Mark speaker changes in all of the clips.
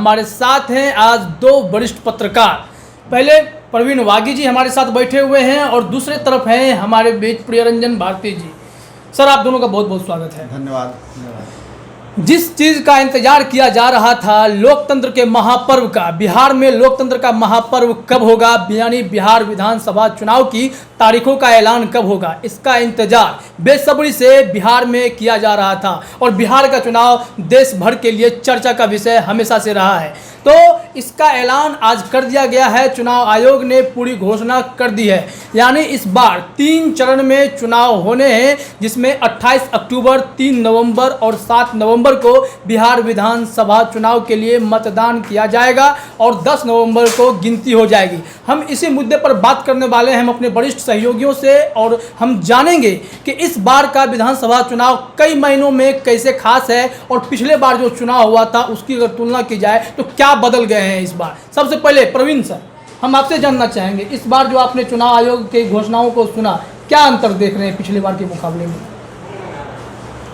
Speaker 1: हमारे साथ हैं आज दो वरिष्ठ पत्रकार। पहले प्रवीण वागी जी हमारे साथ बैठे हुए हैं और दूसरे तरफ हैं हमारे बीच प्रियरंजन भारती जी। सर, आप दोनों का बहुत बहुत स्वागत है।
Speaker 2: धन्यवाद।
Speaker 1: जिस चीज़ का इंतजार किया जा रहा था, लोकतंत्र के महापर्व का, बिहार में लोकतंत्र का महापर्व कब होगा, यानी बिहार विधानसभा चुनाव की तारीखों का ऐलान कब होगा, इसका इंतजार बेसब्री से बिहार में किया जा रहा था। और बिहार का चुनाव देश भर के लिए चर्चा का विषय हमेशा से रहा है। तो इसका ऐलान आज कर दिया गया है। चुनाव आयोग ने पूरी घोषणा कर दी है, यानी इस बार 3 चरण में चुनाव होने हैं, जिसमें 28 अक्टूबर, 3 नवंबर और 7 नवंबर को बिहार विधानसभा चुनाव के लिए मतदान किया जाएगा और 10 नवंबर को गिनती हो जाएगी। हम इसी मुद्दे पर बात करने वाले हैं हम अपने वरिष्ठ सहयोगियों से, और हम जानेंगे कि इस बार का विधानसभा चुनाव कई महीनों में कैसे खास है और पिछले बार जो चुनाव हुआ था उसकी अगर तुलना की जाए तो क्या बदल गए हैं इस बार। सबसे पहले प्रवीण सर, हम आपसे जानना चाहेंगे, इस बार जो आपने चुनाव आयोग की घोषणाओं को सुना, क्या अंतर देख रहे हैं पिछले बार के मुकाबले में?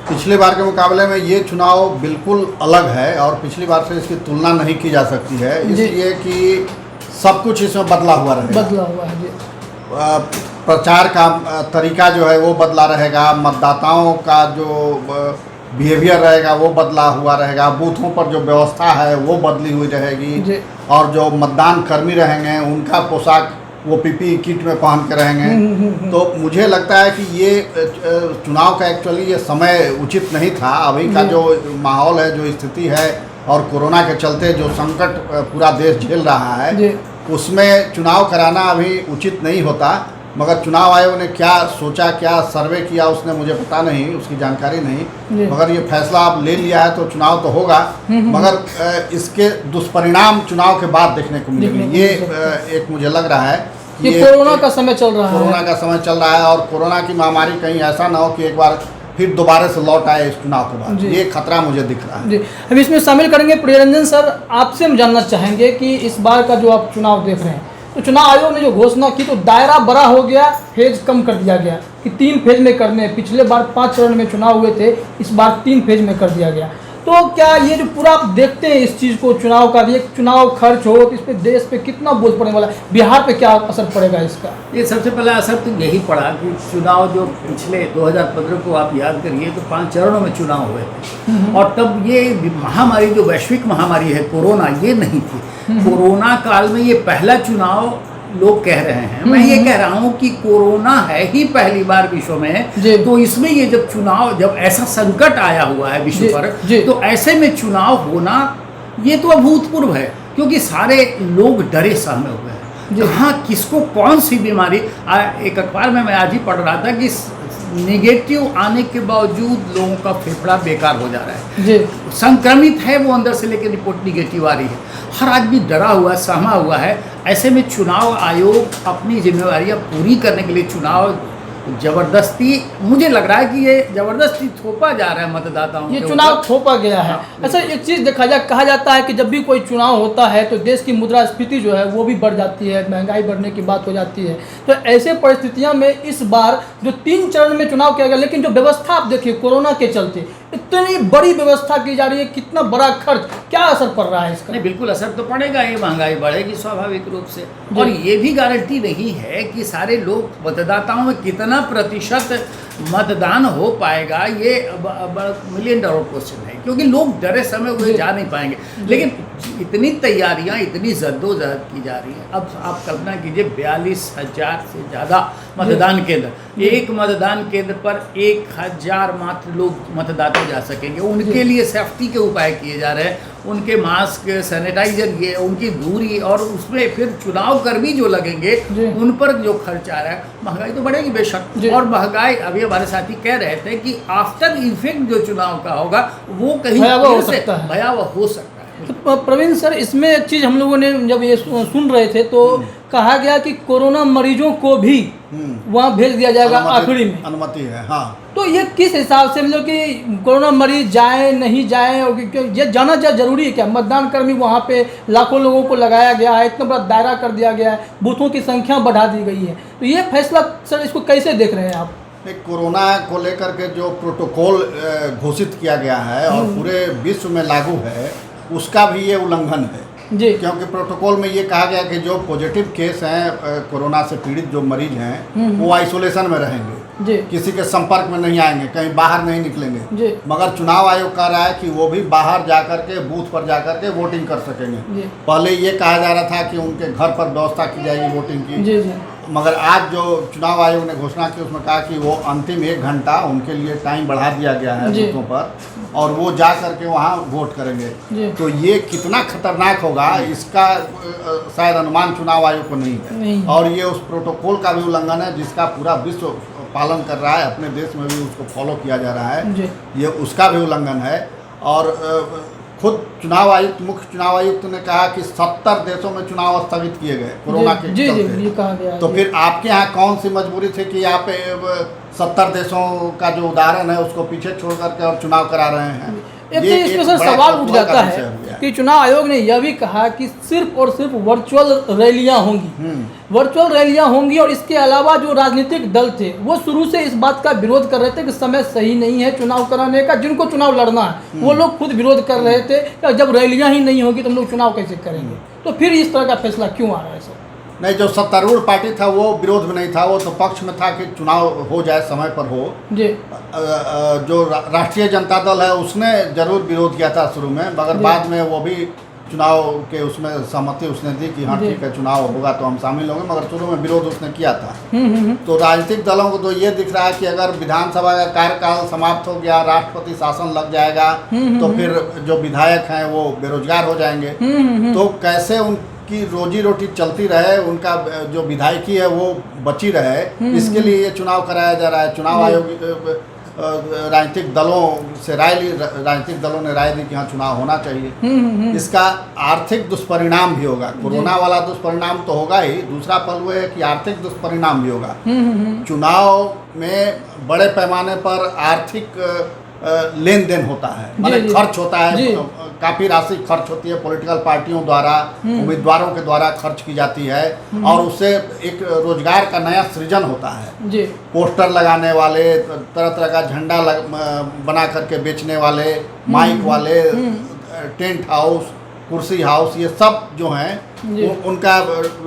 Speaker 2: पिछले बार के मुकाबले में ये चुनाव बिल्कुल अलग है और पिछली बार से इसकी तुलना नहीं की जा सकती है, इसलिए कि सब कुछ इसमें बदला हुआ है जी। प्रचार का तरीका जो है वो बदला रहेगा, मतदाताओं का जो बिहेवियर रहेगा वो बदला हुआ रहेगा, बूथों पर जो व्यवस्था है वो बदली हुई रहेगी, और जो मतदान कर्मी रहेंगे उनका पोशाक वो पीपीई किट में पहन के रहेंगे। तो मुझे लगता है कि ये चुनाव का एक्चुअली ये समय उचित नहीं था। अभी का जो माहौल है, जो स्थिति है, और कोरोना के चलते जो संकट पूरा देश झेल रहा है, उसमें चुनाव कराना अभी उचित नहीं होता। मगर चुनाव आयोग ने क्या सोचा, क्या सर्वे किया, उसने मुझे पता नहीं, उसकी जानकारी नहीं। मगर ये फैसला आप ले लिया है तो चुनाव तो होगा, मगर इसके दुष्परिणाम चुनाव के बाद देखने को मिलेंगे। ये एक मुझे लग रहा है
Speaker 1: कि कोरोना का समय चल रहा है,
Speaker 2: कोरोना का समय चल रहा है, और कोरोना की महामारी कहीं ऐसा ना हो कि एक बार फिर दोबारा से लौट आए इस चुनाव के बाद। ये खतरा मुझे दिख रहा है।
Speaker 1: अब इसमें शामिल करेंगे प्रियरंजन सर, आपसे हम जानना चाहेंगे कि इस बार का जो आप चुनाव देख रहे हैं, तो चुनाव आयोग ने जो घोषणा की तो दायरा बड़ा हो गया, फेज कम कर दिया गया कि 3 फेज में करने हैं। पिछले बार 5 चरण में चुनाव हुए थे, इस बार 3 फेज में कर दिया गया। तो क्या ये जो पूरा आप देखते हैं इस चीज़ को, चुनाव का भी एक चुनाव खर्च हो तो इस पर देश पे कितना बोझ पड़ने वाला है, बिहार पे क्या असर पड़ेगा इसका?
Speaker 3: ये सबसे पहला असर तो यही पड़ा कि चुनाव जो पिछले 2015 को आप याद करिए तो 5 चरणों में चुनाव हुए थे, और तब ये महामारी जो वैश्विक महामारी है कोरोना, ये नहीं थी। कोरोना काल में ये पहला चुनाव लोग कह रहे हैं, मैं ये कह रहा हूँ कि कोरोना है ही पहली बार विश्व में, तो इसमें ये जब चुनाव, जब ऐसा संकट आया हुआ है विश्व पर, तो ऐसे में चुनाव होना ये तो अभूतपूर्व है, क्योंकि सारे लोग डरे सहमे हुए हैं। हाँ, किसको कौन सी बीमारी, एक अखबार में मैं आज ही पढ़ रहा था कि नेगेटिव आने के बावजूद लोगों का फेफड़ा बेकार हो जा रहा है, संक्रमित है वो अंदर से, लेकिन रिपोर्ट निगेटिव आ रही है। हर आदमी डरा हुआ, सहमा हुआ है। ऐसे में चुनाव आयोग अपनी जिम्मेवारियां पूरी करने के लिए चुनाव जबरदस्ती, मुझे लग रहा है कि ये जबरदस्ती थोपा जा रहा है मतदाताओं,
Speaker 1: ये चुनाव थोपा गया है। अच्छा, एक चीज़ देखा जाए, कहा जाता है कि जब भी कोई चुनाव होता है तो देश की मुद्रास्फीति जो है वो भी बढ़ जाती है, महंगाई बढ़ने की बात हो जाती है। तो ऐसे परिस्थितियों में इस बार जो 3 चरण में चुनाव किया गया, लेकिन जो व्यवस्था आप देखिए कोरोना के चलते इतनी बड़ी व्यवस्था की जा रही है, कितना बड़ा खर्च, क्या असर पड़ रहा है इसका?
Speaker 3: नहीं, बिल्कुल असर तो पड़ेगा, ये महंगाई बढ़ेगी स्वाभाविक रूप से, और ये भी गारंटी नहीं है कि सारे लोग, मतदाताओं में कितना प्रतिशत मतदान हो पाएगा, ये $1 मिलियन क्वेश्चन है, क्योंकि लोग डरे समय हुए जा नहीं पाएंगे। लेकिन इतनी तैयारियां, इतनी जद्दोजहद की जा रही है। अब आप कल्पना कीजिए 42,000 से ज़्यादा मतदान केंद्र, एक मतदान केंद्र पर 1,000 मात्र लोग मतदाता जा सकेंगे। उनके लिए सेफ्टी के उपाय किए जा रहे हैं, उनके मास्क, सैनिटाइजर, ये उनकी दूरी, और उसमें फिर चुनाव कर्मी जो लगेंगे उन पर जो खर्च आ रहा है। महंगाई तो बढ़ेगी बेशक, और महंगाई, अभी हमारे साथी कह रहे थे कि आफ्टर इफेक्ट जो चुनाव का होगा वो कहीं भयावह हो सकता है।
Speaker 1: तो प्रवीण सर, इसमें एक चीज़ हम लोगों ने जब ये सुन रहे थे तो कहा गया कि कोरोना मरीजों को भी वहाँ भेज दिया जाएगा, आखिरी में
Speaker 2: अनुमति है। हाँ,
Speaker 1: तो ये किस हिसाब से, मतलब कि कोरोना मरीज जाए नहीं जाए, और ये जाना जरूरी है क्या? मतदान कर्मी वहाँ पे लाखों लोगों को लगाया गया है, इतना बड़ा दायरा कर दिया गया है, बूथों की संख्या बढ़ा दी गई है, तो ये फैसला सर इसको कैसे देख रहे हैं आप?
Speaker 2: कोरोना को लेकर के जो प्रोटोकॉल घोषित किया गया है और पूरे विश्व में लागू है, उसका भी ये उल्लंघन है।
Speaker 1: जी
Speaker 2: क्योंकि प्रोटोकॉल में ये कहा गया कि जो पॉजिटिव केस हैं कोरोना से पीड़ित जो मरीज हैं वो आइसोलेशन में रहेंगे,
Speaker 1: जी
Speaker 2: किसी के संपर्क में नहीं आएंगे, कहीं बाहर नहीं निकलेंगे।
Speaker 1: जी
Speaker 2: मगर चुनाव आयोग कह रहा है कि वो भी बाहर जाकर के बूथ पर जाकर के वोटिंग कर सकेंगे।
Speaker 1: जी
Speaker 2: पहले ये कहा जा रहा था कि उनके घर पर व्यवस्था की जाएगी वोटिंग की,
Speaker 1: जी जी
Speaker 2: मगर आज जो चुनाव आयोग ने घोषणा की उसमें कहा कि वो अंतिम 1 घंटा उनके लिए टाइम बढ़ा दिया गया है
Speaker 1: जी।
Speaker 2: बूथों पर, और वो जा करके वहाँ वोट करेंगे।
Speaker 1: जी
Speaker 2: तो ये कितना खतरनाक होगा इसका शायद अनुमान चुनाव आयोग को नहीं
Speaker 1: नहीं।
Speaker 2: है, और ये उस प्रोटोकॉल का भी उल्लंघन है जिसका पूरा विश्व पालन कर रहा है, अपने देश में भी उसको फॉलो किया जा रहा है,
Speaker 1: जी
Speaker 2: ये उसका भी उल्लंघन है। और खुद चुनाव आयुक्त, मुख्य चुनाव आयुक्त ने कहा कि 70 देशों में चुनाव स्थगित किए गए कोरोना के
Speaker 1: जी जी
Speaker 2: चलते।
Speaker 1: ये कहा गया है,
Speaker 2: तो
Speaker 1: जी।
Speaker 2: फिर आपके यहाँ कौन सी मजबूरी थी कि आप 70 देशों का जो उदाहरण है उसको पीछे छोड़ करके और चुनाव करा रहे हैं?
Speaker 1: एक
Speaker 2: ये
Speaker 1: तो इसमें सर
Speaker 2: बड़ा
Speaker 1: सवाल उठ
Speaker 2: कौतूहल
Speaker 1: जाता
Speaker 2: का
Speaker 1: है
Speaker 2: विषय हो गया।
Speaker 1: कि चुनाव आयोग ने यह भी कहा कि सिर्फ और सिर्फ वर्चुअल रैलियां होंगी, वर्चुअल रैलियां होंगी, और इसके अलावा जो राजनीतिक दल थे वो शुरू से इस बात का विरोध कर रहे थे कि समय सही नहीं है चुनाव कराने का, जिनको चुनाव लड़ना है वो लोग खुद विरोध कर रहे थे कि जब रैलियां ही नहीं होगी तो हम लोग चुनाव कैसे करेंगे। तो फिर इस तरह का फैसला क्यों आ रहा है सर?
Speaker 2: नहीं, जो सत्तारूढ़ पार्टी था वो विरोध में नहीं था, वो तो पक्ष में था कि चुनाव हो जाए, समय पर हो।
Speaker 1: जी
Speaker 2: जो राष्ट्रीय जनता दल है उसने जरूर विरोध किया था शुरू में, मगर
Speaker 1: जी।
Speaker 2: बाद में वो भी चुनाव के उसमें सहमति उसने दी कि हाँ
Speaker 1: जी।
Speaker 2: ठीक है चुनाव होगा तो हम शामिल होंगे, मगर शुरू में विरोध उसने किया था।
Speaker 1: हम्म।
Speaker 2: तो राजनीतिक दलों को तो ये दिख रहा है कि अगर विधानसभा का कार्यकाल समाप्त हो गया, राष्ट्रपति शासन लग जाएगा, तो फिर जो विधायक हैं वो बेरोजगार हो जाएंगे। तो कैसे उनकी रोजी रोटी चलती रहे, उनका जो विधायकी है वो बची रहे, इसके लिए ये चुनाव कराया जा रहा है। चुनाव आयोग राजनीतिक दलों से राय ली, राजनीतिक दलों ने राय दी कि हाँ चुनाव होना चाहिए। इसका आर्थिक दुष्परिणाम भी होगा, कोरोना वाला दुष्परिणाम तो होगा ही, दूसरा पहलू है कि आर्थिक दुष्परिणाम भी होगा। चुनाव में बड़े पैमाने पर आर्थिक लेन देन होता है, माने
Speaker 1: जी।
Speaker 2: खर्च होता
Speaker 1: जी।
Speaker 2: है, काफ़ी राशि खर्च होती है, पॉलिटिकल पार्टियों द्वारा, उम्मीदवारों के द्वारा खर्च की जाती है, और उससे एक रोजगार का नया सृजन होता है।
Speaker 1: जी
Speaker 2: पोस्टर लगाने वाले, तरह तरह का झंडा बना करके बेचने वाले, माइक वाले, टेंट हाउस, कुर्सी हाउस, ये सब जो हैं उनका,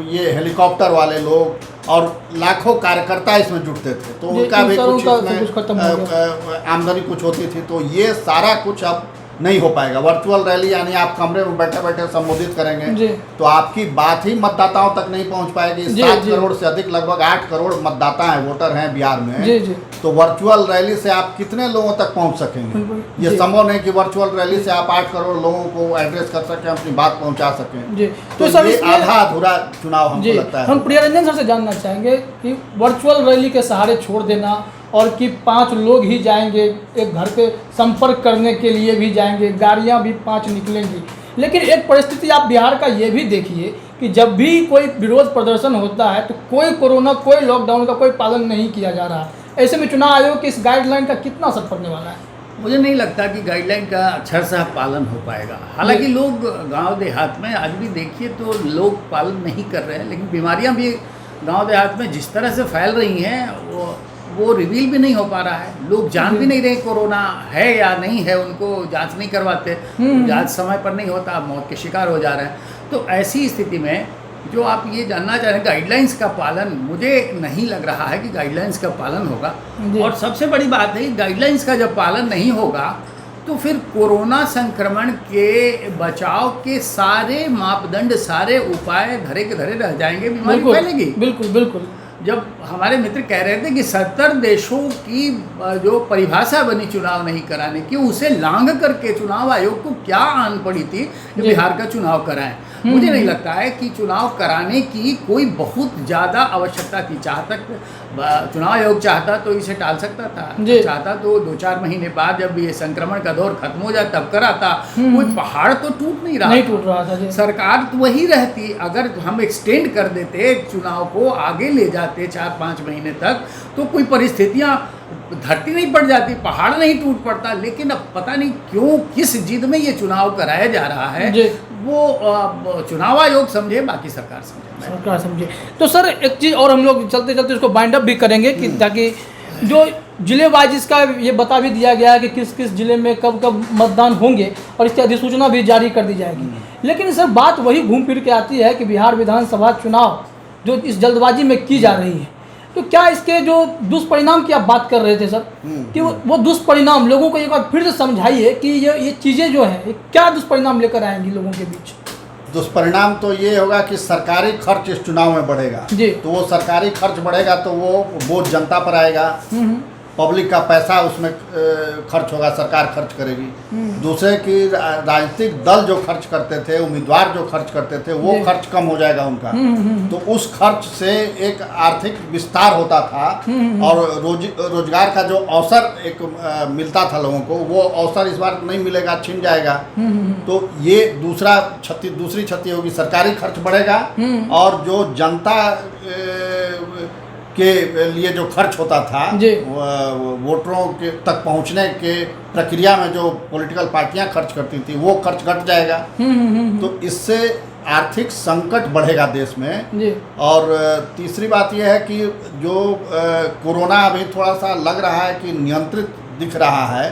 Speaker 2: ये हेलीकॉप्टर वाले लोग और लाखों कार्यकर्ता इसमें जुटते थे, तो
Speaker 1: जी,
Speaker 2: उनका भी
Speaker 1: सर,
Speaker 2: कुछ
Speaker 1: उनका सब कुछ
Speaker 2: इसमें
Speaker 1: खत्म हो गया।
Speaker 2: आमदनी कुछ होती थी। तो ये सारा कुछ अब नहीं हो पाएगा। वर्चुअल रैली यानी आप कमरे में बैठे बैठे संबोधित करेंगे
Speaker 1: जी।
Speaker 2: तो आपकी बात ही मतदाताओं तक नहीं पहुंच पाएगी।
Speaker 1: जी,
Speaker 2: 7
Speaker 1: जी।
Speaker 2: करोड़ से अधिक, लगभग 8 करोड़ मतदाता हैं, वोटर हैं बिहार में।
Speaker 1: जी जी
Speaker 2: तो वर्चुअल रैली से आप कितने लोगों तक पहुंच सकेंगे?
Speaker 1: बिल्कुल,
Speaker 2: ये
Speaker 1: जी।
Speaker 2: संभव नहीं कि वर्चुअल रैली से आप 8 करोड़ लोगों को एड्रेस कर सकें, अपनी बात पहुंचा सकें।
Speaker 1: जी
Speaker 2: तो
Speaker 1: सर
Speaker 2: ये
Speaker 1: इसमें-
Speaker 2: आधा अधूरा चुनाव हमको
Speaker 1: जी
Speaker 2: लगता है।
Speaker 1: हम प्रियरंजन सर से जानना चाहेंगे कि वर्चुअल रैली के सहारे छोड़ देना, और कि 5 लोग ही जाएंगे, एक घर पे संपर्क करने के लिए भी जाएंगे, गाड़ियां भी 5 निकलेंगी, लेकिन एक परिस्थिति आप बिहार का ये भी देखिए कि जब भी कोई विरोध प्रदर्शन होता है तो कोई कोरोना, कोई लॉकडाउन का कोई पालन नहीं किया जा रहा। ऐसे में चुनाव आयोग की इस गाइडलाइन का कितना असर पड़ने वाला है?
Speaker 3: मुझे नहीं लगता कि गाइडलाइन का अच्छा सा पालन हो पाएगा। हालांकि लोग गांव देहात में आज भी देखिए तो लोग पालन नहीं कर रहे हैं, लेकिन बीमारियां भी गांव देहात में जिस तरह से फैल रही हैं वो रिवील भी नहीं हो पा रहा है। लोग जान भी नहीं रहे कोरोना है या नहीं है, उनको जांच नहीं करवाते, जांच समय पर नहीं होता, मौत के शिकार हो जा रहे हैं। तो ऐसी स्थिति में जो आप ये जानना चाह रहे हैं गाइडलाइंस का पालन, मुझे नहीं लग रहा है कि गाइडलाइंस का पालन होगा। और सबसे बड़ी बात है गाइडलाइंस का जब पालन नहीं होगा तो फिर कोरोना संक्रमण के बचाव के सारे मापदंड, सारे उपाय धरे के धरे रह जाएंगे, बीमारी फैलेगी।
Speaker 1: बिल्कुल बिल्कुल।
Speaker 3: जब हमारे मित्र कह रहे थे कि 70 देशों की जो परिभाषा बनी चुनाव नहीं कराने की, उसे लांघ करके चुनाव आयोग को क्या आन पड़ी थी कि बिहार का चुनाव कराएं। मुझे नहीं लगता है कि चुनाव कराने की कोई बहुत ज़्यादा आवश्यकता थी। चुनाव आयोग चाहता तो इसे टाल सकता था, चाहता तो 2-4 महीने बाद जब ये संक्रमण का दौर खत्म हो जाए तब कराता। कोई पहाड़ तो टूट नहीं रहा था। सरकार तो वही रहती, अगर हम एक्सटेंड कर देते चुनाव को, आगे ले जाते 4-5 महीने तक, तो कोई परिस्थितियाँ, धरती नहीं पड़ जाती, पहाड़ नहीं टूट पड़ता। लेकिन अब पता नहीं क्यों, किस जिद में ये चुनाव कराया जा रहा है, वो चुनाव आयोग समझे, बाकी सरकार समझे।
Speaker 1: तो सर एक चीज़ और हम लोग चलते चलते इसको बाइंड अप भी करेंगे कि ताकि जो जिले वाइज इसका ये बता भी दिया गया है कि किस किस जिले में कब कब मतदान होंगे और इसकी अधिसूचना भी जारी कर दी जाएगी। लेकिन सर बात वही घूम फिर के आती है कि बिहार विधानसभा चुनाव जो इस जल्दबाजी में की जा रही है, तो क्या इसके जो दुष्परिणाम की आप बात कर रहे थे सर, कि वो दुष्परिणाम लोगों को एक बार फिर से समझाइए कि ये चीज़ें जो हैं क्या दुष्परिणाम लेकर आएंगी लोगों के बीच।
Speaker 2: दुष्परिणाम तो ये होगा कि सरकारी खर्च इस चुनाव में बढ़ेगा
Speaker 1: जी।
Speaker 2: तो वो सरकारी खर्च बढ़ेगा तो वो बोझ जनता पर आएगा, पब्लिक का पैसा उसमें खर्च होगा, सरकार खर्च करेगी। दूसरे की राजनीतिक दल जो खर्च करते थे, उम्मीदवार जो खर्च करते थे, वो खर्च कम हो जाएगा उनका। तो उस खर्च से एक आर्थिक विस्तार होता था और रोजगार का जो अवसर एक मिलता था लोगों को, वो अवसर इस बार नहीं मिलेगा, छिन जाएगा। तो ये दूसरी क्षति होगी, सरकारी खर्च बढ़ेगा और जो जनता के लिए जो खर्च होता था वोटरों के तक पहुंचने के प्रक्रिया में जो पॉलिटिकल पार्टियां खर्च करती थी वो खर्च घट जाएगा। तो इससे आर्थिक संकट बढ़ेगा देश में। और तीसरी बात यह है कि जो कोरोना अभी थोड़ा सा लग रहा है कि नियंत्रित दिख रहा है,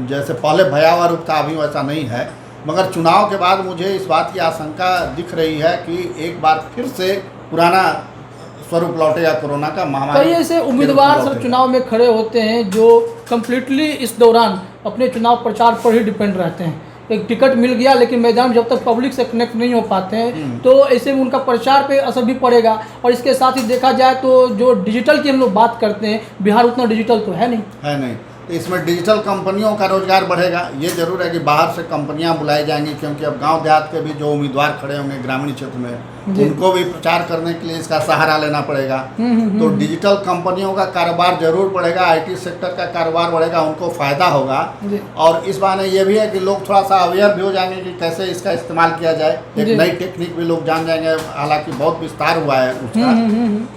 Speaker 2: जैसे पहले भयावह रूप था अभी वैसा नहीं है, मगर चुनाव के बाद मुझे इस बात की आशंका दिख रही है कि एक बार फिर से पुराना स्वरूप लौटेगा कोरोना का, महामारी।
Speaker 1: कई ऐसे उम्मीदवार सर चुनाव में खड़े होते हैं जो कम्प्लीटली इस दौरान अपने चुनाव प्रचार पर ही डिपेंड रहते हैं। एक टिकट मिल गया लेकिन मैदान जब तक पब्लिक से कनेक्ट नहीं हो पाते हैं तो ऐसे में उनका प्रचार पे असर भी पड़ेगा। और इसके साथ ही देखा जाए तो जो डिजिटल की हम लोग बात करते हैं, बिहार उतना डिजिटल तो है नहीं।
Speaker 2: तो इसमें डिजिटल कंपनियों का रोजगार बढ़ेगा। ये जरूर है कि बाहर से कंपनियां बुलाई जाएंगी, क्योंकि अब गांव देहात के भी जो उम्मीदवार खड़े होंगे ग्रामीण क्षेत्र में, उनको भी प्रचार करने के लिए इसका सहारा लेना पड़ेगा। तो डिजिटल कंपनियों का कारोबार जरूर बढ़ेगा, आईटी सेक्टर का कारोबार बढ़ेगा, उनको फ़ायदा होगा। और इस बहाने ये भी है कि लोग थोड़ा सा अवेयर भी हो जाएंगे कि कैसे इसका इस्तेमाल किया जाए। एक नई टेक्निक भी लोग जान जाएंगे, हालांकि बहुत विस्तार हुआ है उसका,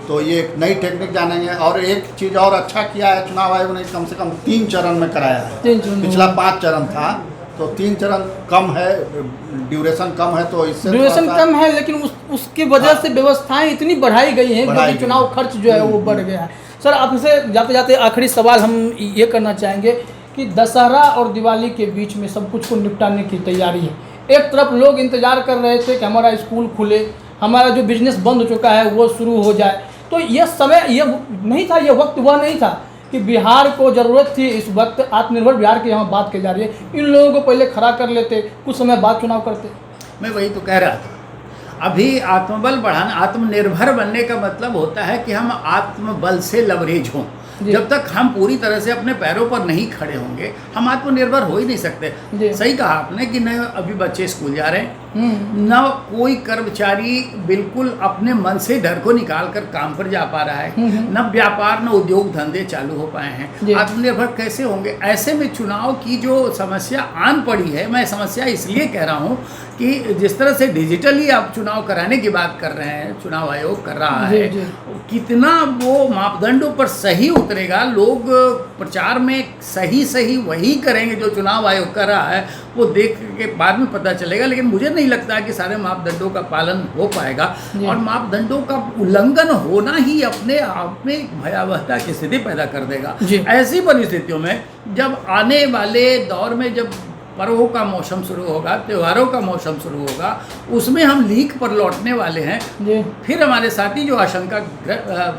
Speaker 2: तो ये एक नई टेक्निक जानेंगे। और एक चीज़ और अच्छा किया है चुनाव आयोग ने, कम से कम 3 चरण में कराया है। पिछला 5 चरण था, तो 3 चरण कम है, ड्यूरेशन कम है, तो इससे
Speaker 1: ड्यूरेशन कम है, लेकिन उसकी वजह से व्यवस्थाएं इतनी बढ़ाई गई हैं कि चुनाव खर्च जो है वो बढ़ गया है। सर आपसे जाते जाते आखिरी सवाल हम ये करना चाहेंगे कि दशहरा और दिवाली के बीच में सब कुछ को निपटाने की तैयारी है। एक तरफ लोग इंतजार कर रहे थे कि हमारा स्कूल खुले, हमारा जो बिजनेस बंद हो चुका है वो शुरू हो जाए, तो यह समय ये नहीं था, ये वक्त हुआ नहीं था कि बिहार को ज़रूरत थी इस वक्त आत्मनिर्भर बिहार की यहाँ बात की जा रही है, इन लोगों को पहले खड़ा कर लेते, कुछ समय बाद चुनाव करते।
Speaker 3: मैं वही तो कह रहा था, अभी आत्मबल बढ़ाना, आत्मनिर्भर बनने का मतलब होता है कि हम आत्मबल से लवरेज हों। जब तक हम पूरी तरह से अपने पैरों पर नहीं खड़े होंगे हम आत्मनिर्भर हो ही नहीं सकते। सही कहा आपने कि न अभी बच्चे स्कूल जा रहे हैं, न कोई कर्मचारी बिल्कुल अपने मन से डर को निकाल कर काम पर जा पा रहा है, न व्यापार न उद्योग धंधे चालू हो पाए हैं। आत्मनिर्भर कैसे होंगे? ऐसे में चुनाव की जो समस्या आन पड़ी है, मैं समस्या इसलिए कह रहा हूँ कि जिस तरह से डिजिटली आप चुनाव कराने की बात कर रहे हैं, चुनाव आयोग कर रहा है, कितना वो मापदंडों पर सही उतरेगा, लोग प्रचार में सही वही करेंगे जो चुनाव आयोग कर रहा है, वो देख के बाद में पता चलेगा। लेकिन मुझे नहीं लगता कि सारे मापदंडों का पालन हो पाएगा, और मापदंडों का उल्लंघन होना ही अपने आप में एक भयावहता की स्थिति पैदा कर देगा। ऐसी परिस्थितियों में जब आने वाले दौर में जब पर्वों का मौसम शुरू होगा, त्योहारों का मौसम शुरू होगा, उसमें हम लीक पर लौटने वाले हैं। फिर हमारे साथी जो आशंका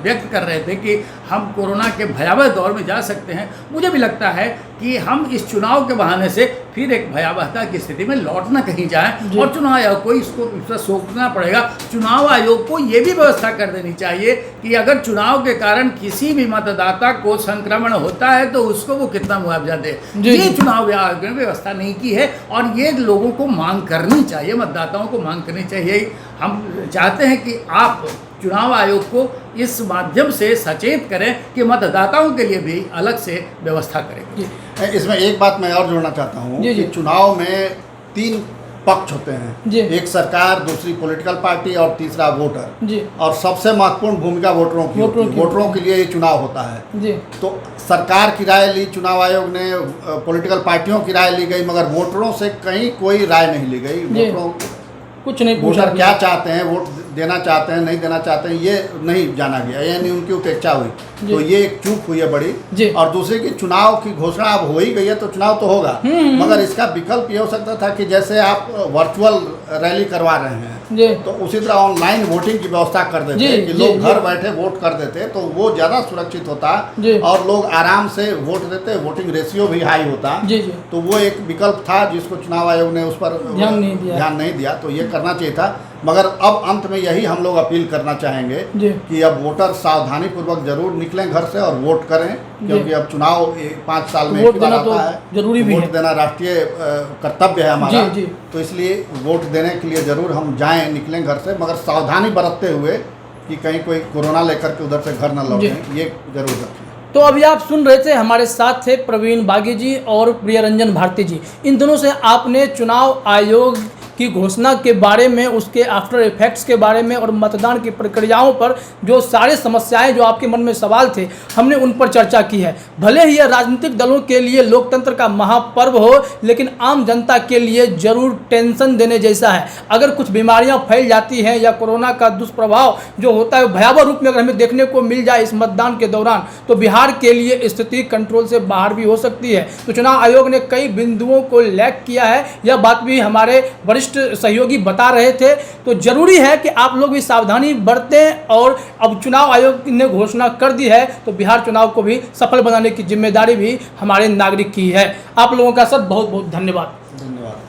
Speaker 3: व्यक्त कर रहे थे कि हम कोरोना के भयावह दौर में जा सकते हैं, मुझे भी लगता है कि हम इस चुनाव के बहाने से फिर एक भयावहता की स्थिति में लौट ना कहीं जाएं, और चुनाव आयोग को इसको सोचना पड़ेगा। चुनाव आयोग को ये भी व्यवस्था कर देनी चाहिए कि अगर चुनाव के कारण किसी भी मतदाता को संक्रमण होता है तो उसको वो कितना मुआवजा दे। ये चुनाव आयोग ने व्यवस्था नहीं की है, और ये लोगों को मांग करनी चाहिए, मतदाताओं को मांग करनी चाहिए। हम चाहते हैं कि आप चुनाव आयोग को इस माध्यम से सचेत करें कि मतदाताओं के लिए भी अलग से व्यवस्था करें।
Speaker 2: इसमें एक बात मैं और जोड़ना चाहता हूँ कि चुनाव में 3 पक्ष होते हैं, एक सरकार, दूसरी पॉलिटिकल पार्टी और तीसरा वोटर। और सबसे महत्वपूर्ण भूमिका वोटरों के लिए ये चुनाव होता है। तो सरकार की राय ली चुनाव आयोग ने, पॉलिटिकल पार्टियों की राय ली गई, मगर वोटरों से कहीं कोई राय नहीं ली गई। वोटरों
Speaker 1: कुछ नहीं पूछा,
Speaker 2: क्या चाहते हैं, वोट देना चाहते हैं नहीं देना चाहते हैं, ये नहीं जाना गया, यानी उनकी उपेक्षा हुई। तो ये एक चूक हुई है
Speaker 1: जी।
Speaker 2: बड़ी। और दूसरे की चुनाव की घोषणा अब हो ही गई है तो चुनाव तो होगा, मगर इसका विकल्प ये हो सकता था कि जैसे आप वर्चुअल रैली करवा रहे हैं
Speaker 1: जी
Speaker 2: तो उसी तरह ऑनलाइन वोटिंग की व्यवस्था कर
Speaker 1: जी,
Speaker 2: देते कि
Speaker 1: जी,
Speaker 2: लोग
Speaker 1: जी।
Speaker 2: घर बैठे वोट कर देते तो वो ज़्यादा सुरक्षित होता
Speaker 1: जी।
Speaker 2: और लोग आराम से वोट देते, वोटिंग रेशियो भी हाई होता।
Speaker 1: जी जी
Speaker 2: तो वो एक विकल्प था जिसको चुनाव आयोग ने उस पर
Speaker 1: ध्यान नहीं दिया।
Speaker 2: तो ये करना चाहिए था। मगर अब अंत में यही हम लोग अपील करना चाहेंगे
Speaker 1: जी।
Speaker 2: कि अब वोटर सावधानी पूर्वक जरूर निकलें घर से और वोट करें, क्योंकि अब चुनाव 5 साल में
Speaker 1: वोट
Speaker 2: एक बार
Speaker 1: देना तो
Speaker 2: आता है।
Speaker 1: जरूरी भी
Speaker 2: वोट
Speaker 1: है।
Speaker 2: देना राष्ट्रीय कर्तव्य है हमारा।
Speaker 1: जी, जी।
Speaker 2: तो इसलिए वोट देने के लिए जरूर हम जाएं, निकलें घर से, मगर सावधानी बरतते हुए कि कहीं कोई कोरोना लेकर के उधर से घर न लौटें, ये जरूर रखें।
Speaker 1: तो अभी आप सुन रहे थे, हमारे साथ थे प्रवीण बागी जी और प्रियरंजन भारती जी। इन दोनों से आपने चुनाव आयोग की घोषणा के बारे में, उसके आफ्टर इफेक्ट्स के बारे में और मतदान की प्रक्रियाओं पर जो सारे समस्याएं जो आपके मन में सवाल थे, हमने उन पर चर्चा की है। भले ही यह राजनीतिक दलों के लिए लोकतंत्र का महापर्व हो, लेकिन आम जनता के लिए जरूर टेंशन देने जैसा है। अगर कुछ बीमारियां फैल जाती हैं या कोरोना का दुष्प्रभाव जो होता है भयावह रूप में अगर हमें देखने को मिल जाए इस मतदान के दौरान, तो बिहार के लिए स्थिति कंट्रोल से बाहर भी हो सकती है। तो चुनाव आयोग ने कई बिंदुओं को लैग किया है, यह बात भी हमारे वरिष्ठ सहयोगी बता रहे थे। तो जरूरी है कि आप लोग भी सावधानी बरतें, और अब चुनाव आयोग ने घोषणा कर दी है तो बिहार चुनाव को भी सफल बनाने की जिम्मेदारी भी हमारे नागरिक की है। आप लोगों का सब बहुत बहुत धन्यवाद।